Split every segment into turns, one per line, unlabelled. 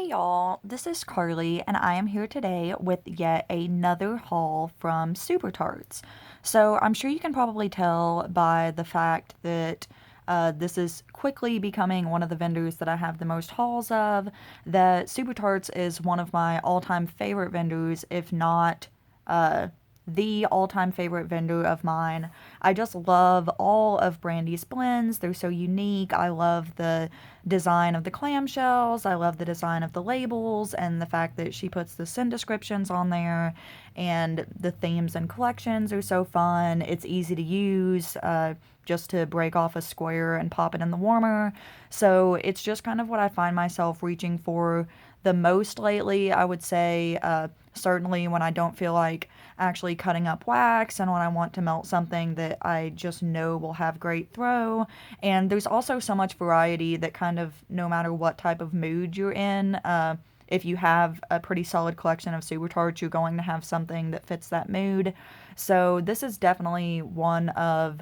Hey y'all, this is Carly and I am here today with yet another haul from Super Tarts. So I'm sure you can probably tell by the fact that this is quickly becoming one of the vendors that I have the most hauls of, that Super Tarts is one of my all-time favorite vendors, if not uh, the all-time favorite vendor of mine. I just love all of Brandy's blends. They're so unique. I love the design of the clamshells. I love the design of the labels and the fact that she puts the scent descriptions on there, and the themes and collections are so fun. It's easy to use, just to break off a square and pop it in the warmer. So it's just kind of what I find myself reaching for the most lately, I would say. Certainly when I don't feel like actually cutting up wax and when I want to melt something that I just know will have great throw. And there's also so much variety that kind of, no matter what type of mood you're in, if you have a pretty solid collection of Super Tarts, you're going to have something that fits that mood. So this is definitely one of,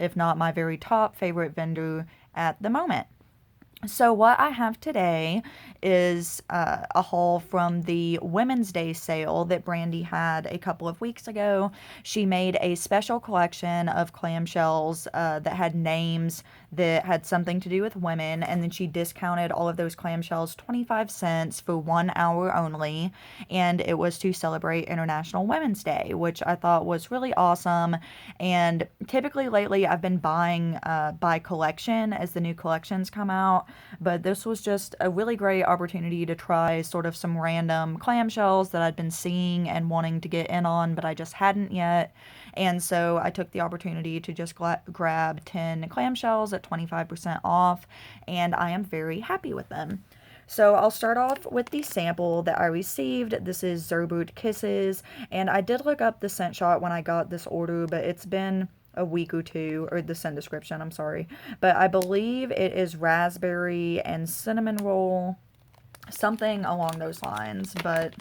if not my very top favorite vendor at the moment. So, what I have today is a haul from the Women's Day sale that Brandy had a couple of weeks ago. She made a special collection of clamshells that had names that had something to do with women, and then she discounted all of those clamshells 25 cents for 1 hour only, and it was to celebrate International Women's Day, which I thought was really awesome. And typically lately, I've been buying by collection as the new collections come out, but this was just a really great opportunity to try sort of some random clamshells that I'd been seeing and wanting to get in on, but I just hadn't yet. And so I took the opportunity to just grab 10 clamshells at 25% off, and I am very happy with them. So I'll start off with the sample that I received. This is Super Kisses, and I did look up the scent shot when I got this order, but it's been a week or two, or the scent description, I'm sorry. But I believe it is raspberry and cinnamon roll, something along those lines, but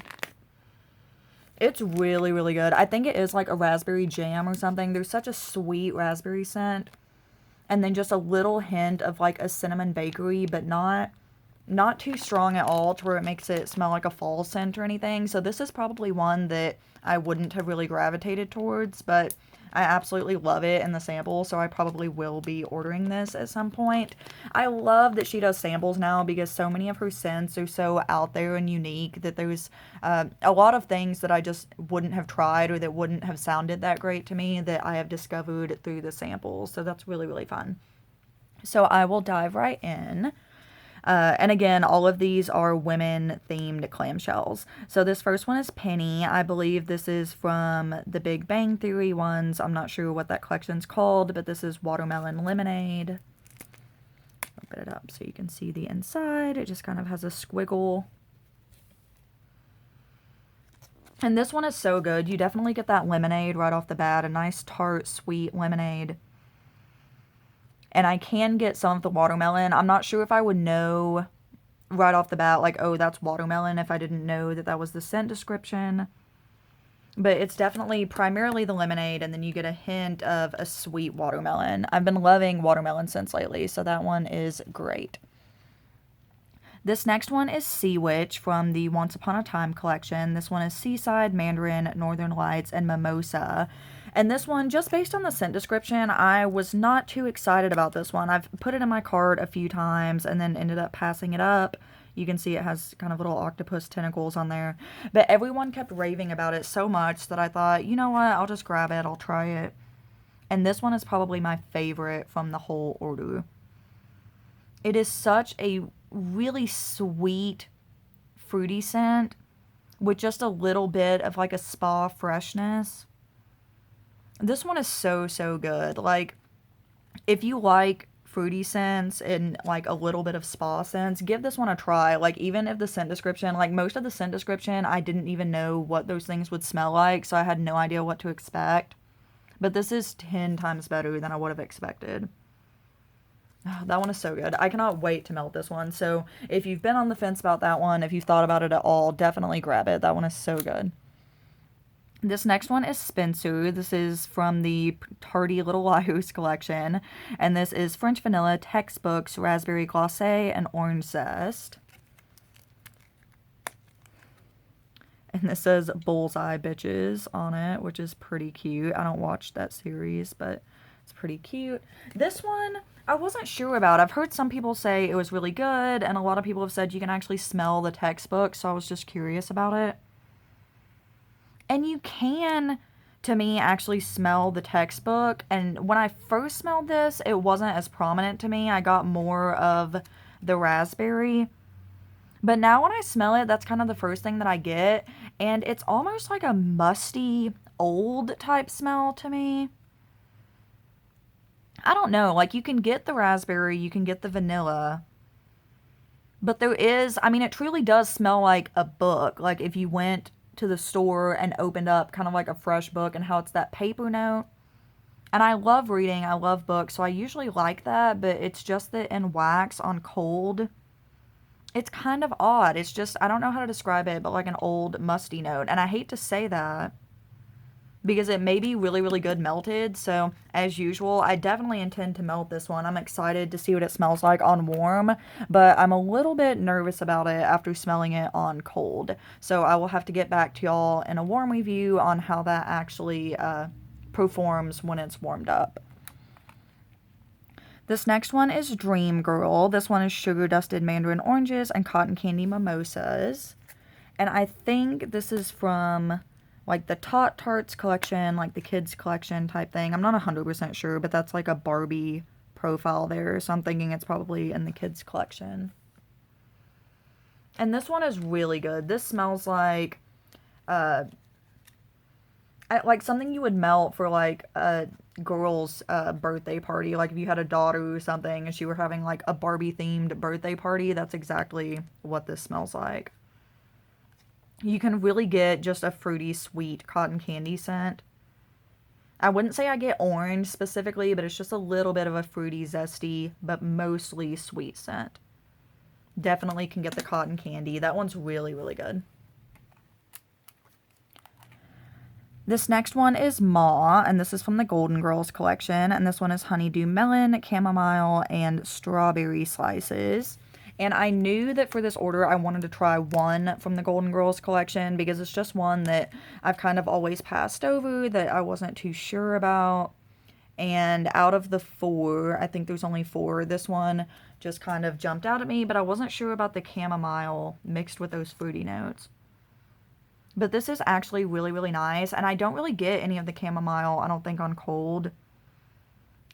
it's really, really good. I think it is like a raspberry jam or something. There's such a sweet raspberry scent, and then just a little hint of like a cinnamon bakery, but not too strong at all to where it makes it smell like a fall scent or anything. So this is probably one that I wouldn't have really gravitated towards, but I absolutely love it in the sample, so I probably will be ordering this at some point. I love that she does samples now because so many of her scents are so out there and unique that there's a lot of things that I just wouldn't have tried or that wouldn't have sounded that great to me that I have discovered through the samples. So that's really, really fun. So I will dive right in. And again, all of these are women-themed clamshells. So this first one is Penny. I believe this is from the Big Bang Theory ones. I'm not sure what that collection's called, but this is Watermelon Lemonade. Open it up so you can see the inside. It just kind of has a squiggle. And this one is so good. You definitely get that lemonade right off the bat. A nice tart, sweet lemonade. And I can get some of the watermelon. I'm not sure if I would know right off the bat, like, oh, that's watermelon, if I didn't know that that was the scent description. But it's definitely primarily the lemonade, and then you get a hint of a sweet watermelon. I've been loving watermelon scents lately, so that one is great. This next one is Sea Witch from the Once Upon a Time collection. This one is Seaside, Mandarin, Northern Lights, and Mimosa. And this one, just based on the scent description, I was not too excited about this one. I've put it in my cart a few times and then ended up passing it up. You can see it has kind of little octopus tentacles on there. But everyone kept raving about it so much that I thought, you know what, I'll just grab it, I'll try it. And this one is probably my favorite from the whole order. It is such a really sweet, fruity scent with just a little bit of like a spa freshness. This one is so, so good. Like, if you like fruity scents and like a little bit of spa scents, give this one a try. Like, even if the scent description, like most of the scent description, I didn't even know what those things would smell like, so I had no idea what to expect. But this is 10 times better than I would have expected. Oh, that one is so good. I cannot wait to melt this one. So if you've been on the fence about that one, if you've thought about it at all, definitely grab it. That one is so good. This next one is Spencer. This is from the Tardy Little Liars collection. And this is French Vanilla, Textbooks, Raspberry Glacé, and Orange Zest. And this says Bullseye Bitches on it, which is pretty cute. I don't watch that series, but it's pretty cute. This one, I wasn't sure about. I've heard some people say it was really good, and a lot of people have said you can actually smell the textbook, so I was just curious about it. And you can, to me, actually smell the textbook. And when I first smelled this, it wasn't as prominent to me. I got more of the raspberry. But now when I smell it, that's kind of the first thing that I get. And it's almost like a musty, old type smell to me. I don't know. Like, you can get the raspberry, you can get the vanilla. But there is, I mean, it truly does smell like a book. Like, if you went to the store and opened up kind of like a fresh book, and how it's that paper note. And I love reading, I love books, so I usually like that, but it's just that in wax on cold, it's kind of odd. It's just, I don't know how to describe it, but like an old musty note. And I hate to say that because it may be really, really good melted. So as usual, I definitely intend to melt this one. I'm excited to see what it smells like on warm, but I'm a little bit nervous about it after smelling it on cold. So I will have to get back to y'all in a warm review on how that actually performs when it's warmed up. This next one is Dream Girl. This one is sugar dusted mandarin oranges and cotton candy mimosas. And I think this is from like the Tot Tarts collection, like the kids collection type thing. I'm not 100% sure, but that's like a Barbie profile there. So I'm thinking it's probably in the kids collection. And this one is really good. This smells like something you would melt for like a girl's birthday party. Like if you had a daughter or something and she were having like a Barbie themed birthday party, that's exactly what this smells like. You can really get just a fruity, sweet cotton candy scent. I wouldn't say I get orange specifically, but it's just a little bit of a fruity, zesty, but mostly sweet scent. Definitely can get the cotton candy. That one's really, really good. This next one is Maw, and this is from the Golden Girls collection, and this one is honeydew melon, chamomile, and strawberry slices. And I knew that for this order I wanted to try one from the Golden Girls collection because it's just one that I've kind of always passed over, that I wasn't too sure about. And out of the 4, I think there's only 4, this one just kind of jumped out at me, but I wasn't sure about the chamomile mixed with those fruity notes. But this is actually really, really nice, and I don't really get any of the chamomile, I don't think, on cold.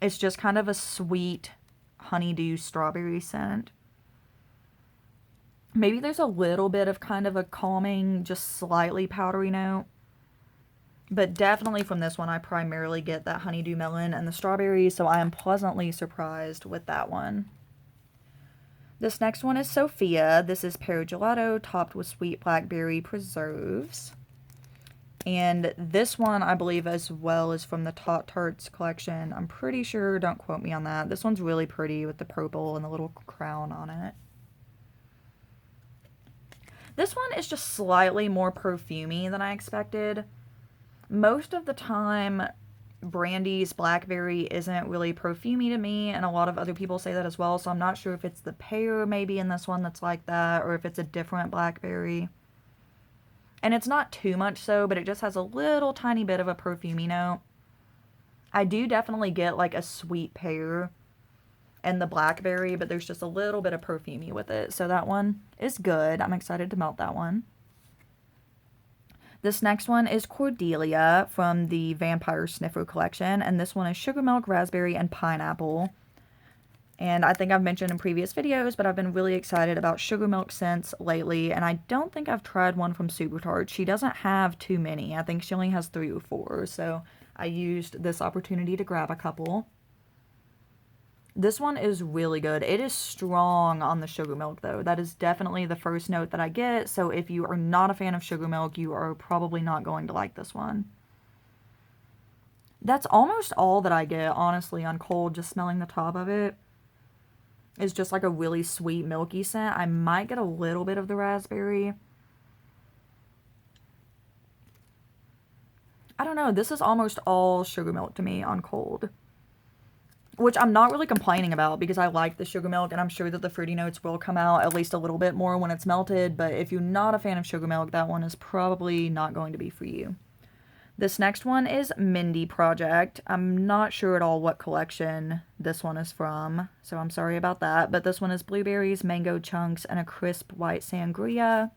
It's just kind of a sweet honeydew strawberry scent. Maybe there's a little bit of kind of a calming, just slightly powdery note. But definitely from this one, I primarily get that honeydew melon and the strawberries, so I am pleasantly surprised with that one. This next one is Sophia. This is pear gelato topped with sweet blackberry preserves. And this one, I believe, as well, is from the Tot Tarts collection. I'm pretty sure, don't quote me on that. This one's really pretty with the purple and the little crown on it. This one is just slightly more perfumey than I expected. Most of the time, Brandy's blackberry isn't really perfumey to me, and a lot of other people say that as well, so I'm not sure if it's the pear maybe in this one that's like that, or if it's a different blackberry. And it's not too much so, but it just has a little tiny bit of a perfumey note. I do definitely get like a sweet pear and the blackberry, but there's just a little bit of perfumey with it. So that one is good. I'm excited to melt that one. This next one is Cordelia from the Vampire Sniffer collection, and this one is sugar milk, raspberry, and pineapple. And I think I've mentioned in previous videos, but I've been really excited about sugar milk scents lately, and I don't think I've tried one from Super Tarts. She doesn't have too many. I think she only has 3 or 4, so I used this opportunity to grab a couple. This one is really good. It is strong on the sugar milk, though. That is definitely the first note that I get, so if you are not a fan of sugar milk, you are probably not going to like this one. That's almost all that I get, honestly, on cold, just smelling the top of it. It's just like a really sweet, milky scent. I might get a little bit of the raspberry. I don't know. This is almost all sugar milk to me on cold. which I'm not really complaining about because I like the sugar milk and I'm sure that the fruity notes will come out at least a little bit more when it's melted. But if you're not a fan of sugar milk, that one is probably not going to be for you. This next one is Mindy Project. I'm not sure at all what collection this one is from, so I'm sorry about that. But this one is blueberries, mango chunks, and a crisp white sangria.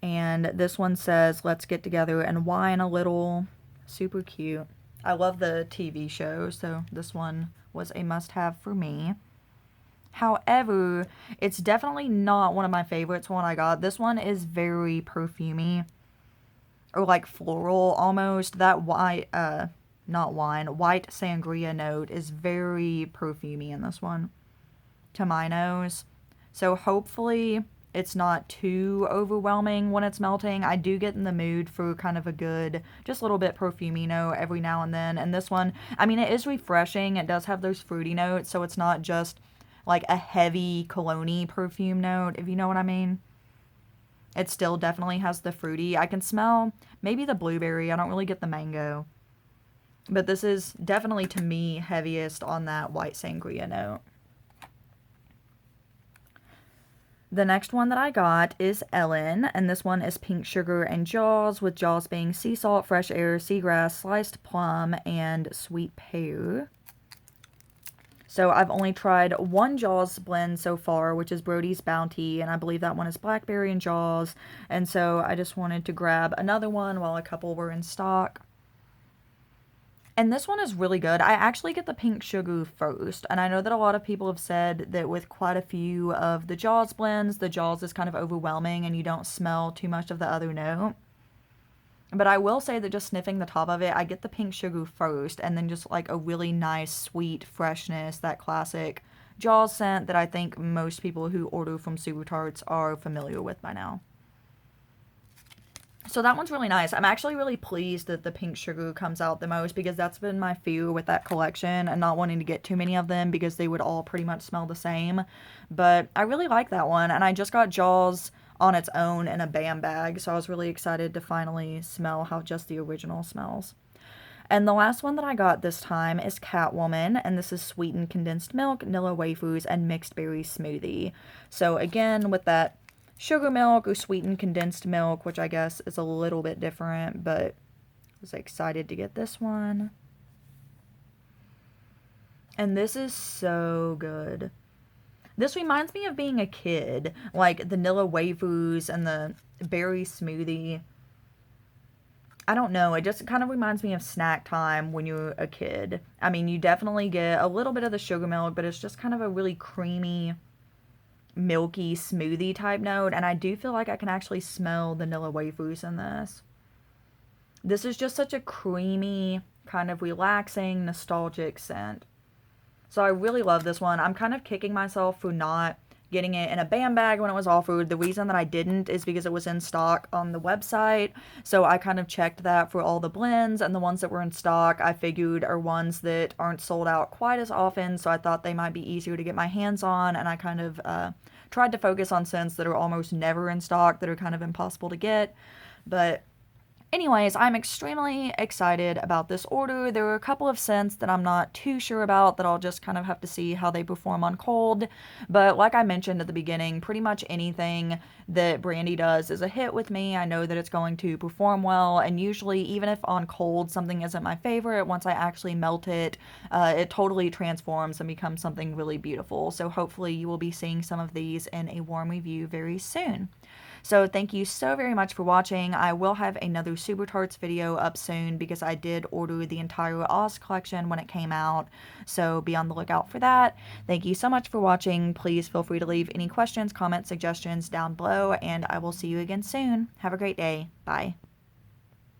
And this one says, let's get together and wine a little. Super cute. I love the TV show, so this one was a must-have for me. However, it's definitely not one of my favorites when I got. This one is very perfumey. Or like floral almost. That white, not wine, white sangria note is very perfumey in this one. To my nose. So hopefully it's not too overwhelming when it's melting. I do get in the mood for kind of a good, just a little bit perfumey note every now and then. And this one, I mean, it is refreshing. It does have those fruity notes, so it's not just like a heavy cologne-y perfume note, if you know what I mean. It still definitely has the fruity. I can smell maybe the blueberry. I don't really get the mango. But this is definitely, to me, heaviest on that white sangria note. The next one that I got is Ellen, and this one is pink sugar and Jaws, with Jaws being sea salt, fresh air, seagrass, sliced plum, and sweet pear. So I've only tried one Jaws blend so far, which is Brody's Bounty, and I believe that one is blackberry and Jaws, and so I just wanted to grab another one while a couple were in stock. And this one is really good. I actually get the pink sugar first, and I know that a lot of people have said that with quite a few of the Jaws blends, the Jaws is kind of overwhelming and you don't smell too much of the other note. But I will say that just sniffing the top of it, I get the pink sugar first, and then just like a really nice, sweet freshness, that classic Jaws scent that I think most people who order from Super Tarts are familiar with by now. So that one's really nice. I'm actually really pleased that the pink sugar comes out the most because that's been my fear with that collection and not wanting to get too many of them because they would all pretty much smell the same. But I really like that one, and I just got Jaws on its own in a BAM bag, so I was really excited to finally smell how just the original smells. And the last one that I got this time is Catwoman, and this is sweetened condensed milk, Nilla wafers, and mixed berry smoothie. So again, with that sugar milk or sweetened condensed milk, which I guess is a little bit different, but I was excited to get this one. And this is so good. This reminds me of being a kid, like the Nilla wafers and the berry smoothie. I don't know, it just kind of reminds me of snack time when you're a kid. I mean, you definitely get a little bit of the sugar milk, but it's just kind of a really creamy, milky smoothie type note, and I do feel like I can actually smell the Nilla wafers in this. This is just such a creamy, kind of relaxing, nostalgic scent. So I really love this one. I'm kind of kicking myself for not getting it in a BAM bag when it was offered. The reason that I didn't is because it was in stock on the website. So I kind of checked that for all the blends, and the ones that were in stock I figured are ones that aren't sold out quite as often. So I thought they might be easier to get my hands on, and I kind of tried to focus on scents that are almost never in stock, that are kind of impossible to get. But anyways, I'm extremely excited about this order. There are a couple of scents that I'm not too sure about that I'll just kind of have to see how they perform on cold. But like I mentioned at the beginning, pretty much anything that Brandy does is a hit with me. I know that it's going to perform well, and usually even if on cold something isn't my favorite, once I actually melt it, it totally transforms and becomes something really beautiful. So hopefully you will be seeing some of these in a warm review very soon. So thank you so very much for watching. I will have another Super Tarts video up soon because I did order the entire Oz collection when it came out. So be on the lookout for that. Thank you so much for watching. Please feel free to leave any questions, comments, suggestions down below, and I will see you again soon. Have a great day. Bye.